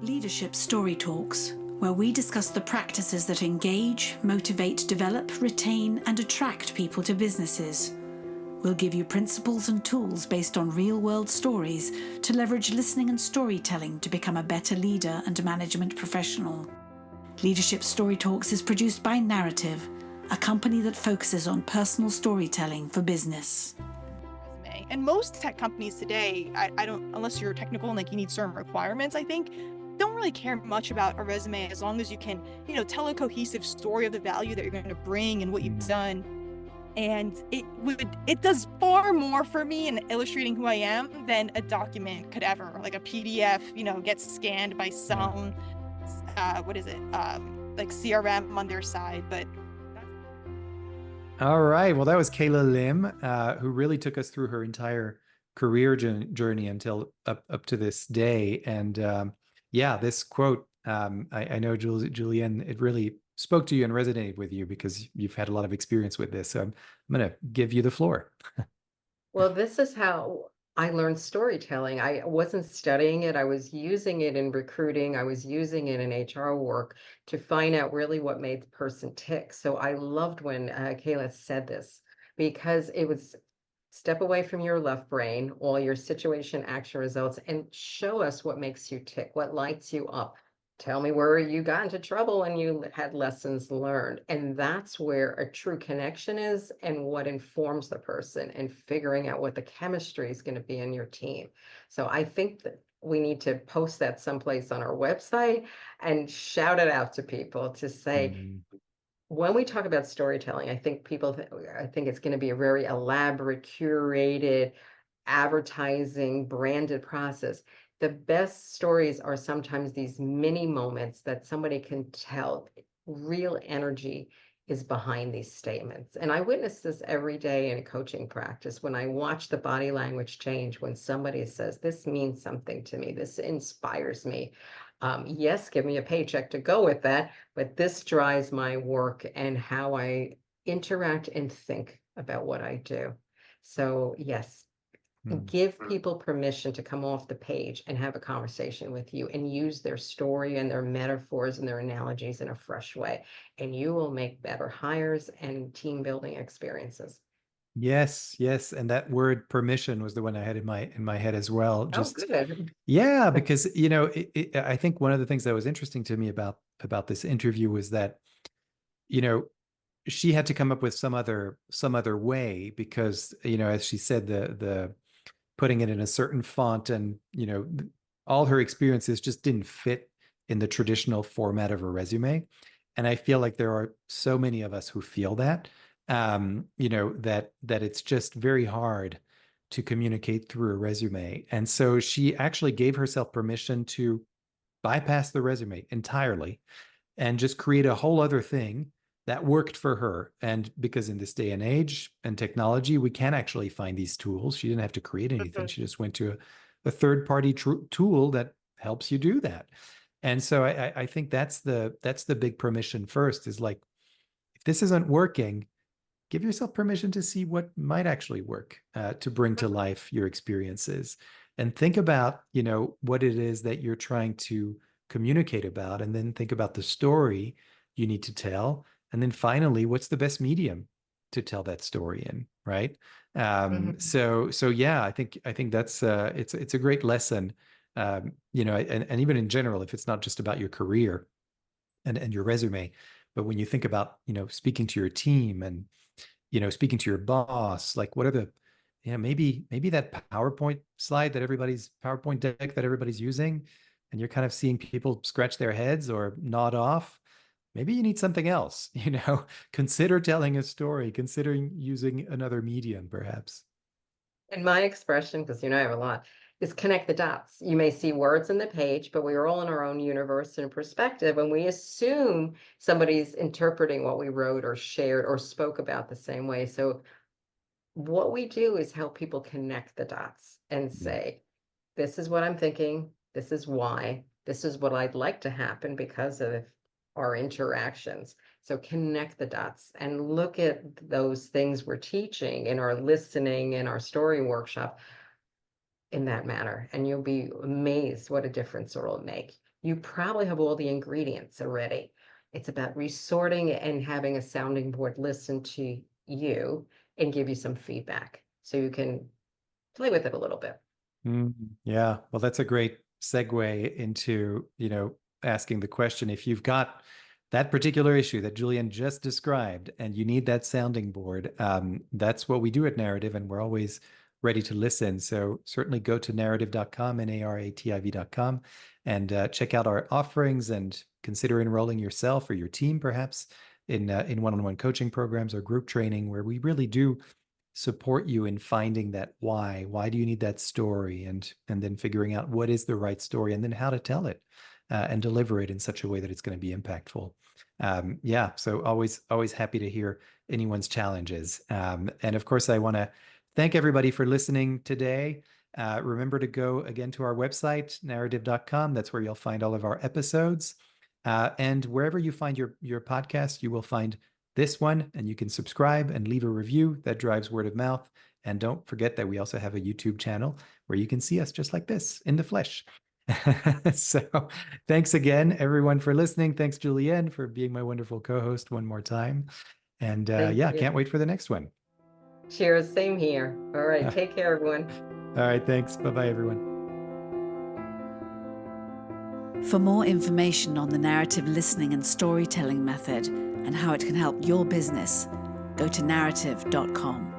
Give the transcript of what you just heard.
Leadership Story Talks, where we discuss the practices that engage, motivate, develop, retain, and attract people to businesses. We'll give you principles and tools based on real-world stories to leverage listening and storytelling to become a better leader and management professional. Leadership Story Talks is produced by Narrative, a company that focuses on personal storytelling for business. And most tech companies today, I don't, unless you're technical and like you need certain requirements, I think, don't really care much about a resume as long as you can, tell a cohesive story of the value that you're going to bring and what you've done. And it does far more for me in illustrating who I am than a document could ever. Like a PDF, gets scanned by some, like CRM on their side, but. All right. Well, that was Kaila Lim, who really took us through her entire career journey until up to this day. And yeah, this quote, I know, Julienne, it really spoke to you and resonated with you because you've had a lot of experience with this. So I'm going to give you the floor. Well, this is how I learned storytelling. I wasn't studying it. I was using it in recruiting. I was using it in HR work to find out really what made the person tick. So I loved when Kaila said this because it was step away from your left brain, all your situation, action, results, and show us what makes you tick, what lights you up. Tell me where you got into trouble and you had lessons learned. And that's where a true connection is and what informs the person and figuring out what the chemistry is going to be in your team. So I think that we need to post that someplace on our website and shout it out to people to say, when we talk about storytelling, I think I think it's going to be a very elaborate, curated, advertising, branded process. The best stories are sometimes these mini moments that somebody can tell real energy is behind these statements. And I witness this every day in coaching practice when I watch the body language change when somebody says, this means something to me, this inspires me. Yes, give me a paycheck to go with that, but this drives my work and how I interact and think about what I do. So yes, give people permission to come off the page and have a conversation with you and use their story and their metaphors and their analogies in a fresh way. And you will make better hires and team building experiences. Yes, yes, and that word permission was the one I had in my head as well. Just good. Yeah, because I think one of the things that was interesting to me about this interview was that she had to come up with some other way because as she said, the putting it in a certain font and all her experiences just didn't fit in the traditional format of a resume. And I feel like there are so many of us who feel that that it's just very hard to communicate through a resume. And so she actually gave herself permission to bypass the resume entirely and just create a whole other thing that worked for her. And because in this day and age and technology, we can actually find these tools. She didn't have to create anything. She just went to a third-party tool that helps you do that. And so I think that's the big permission first, is like, if this isn't working, give yourself permission to see what might actually work to bring to life your experiences, and think about, what it is that you're trying to communicate about, and then think about the story you need to tell. And then finally, what's the best medium to tell that story in, right? So yeah, I think that's it's a great lesson, and even in general, if it's not just about your career and your resume, but when you think about speaking to your team and speaking to your boss, like what are the maybe that PowerPoint deck that everybody's using, and you're kind of seeing people scratch their heads or nod off. Maybe you need something else, consider telling a story, considering using another medium, perhaps. And my expression, because I have a lot, is connect the dots. You may see words in the page, but we are all in our own universe and perspective, and we assume somebody's interpreting what we wrote or shared or spoke about the same way. So what we do is help people connect the dots and say, this is what I'm thinking, this is why, this is what I'd like to happen because of our interactions. So connect the dots and look at those things we're teaching in our listening and our story workshop in that manner. And you'll be amazed what a difference it'll make. you probably have all the ingredients already. It's about resorting and having a sounding board listen to you and give you some feedback so you can play with it a little bit. Yeah, well, that's a great segue into, asking the question, if you've got that particular issue that Julienne just described and you need that sounding board, that's what we do at Narrative, and we're always ready to listen. So certainly go to narrative.com, NARATIV.com, and check out our offerings and consider enrolling yourself or your team perhaps in one-on-one coaching programs or group training, where we really do support you in finding that why. Why do you need that story? And then figuring out what is the right story and then how to tell it and deliver it in such a way that it's going to be impactful. Yeah, so always happy to hear anyone's challenges. And of course, I want to thank everybody for listening today. Remember to go again to our website, narrative.com. That's where you'll find all of our episodes. And wherever you find your podcast, you will find this one, and you can subscribe and leave a review. That drives word of mouth. And don't forget that we also have a YouTube channel where you can see us just like this in the flesh. So thanks again, everyone, for listening. Thanks, Julienne, for being my wonderful co-host one more time. And yeah, you. can't wait for the next one. Cheers. Same here. All right. Take care, everyone. All right. Thanks. Bye-bye, everyone. For more information on the narrative listening and storytelling method and how it can help your business, go to narrative.com.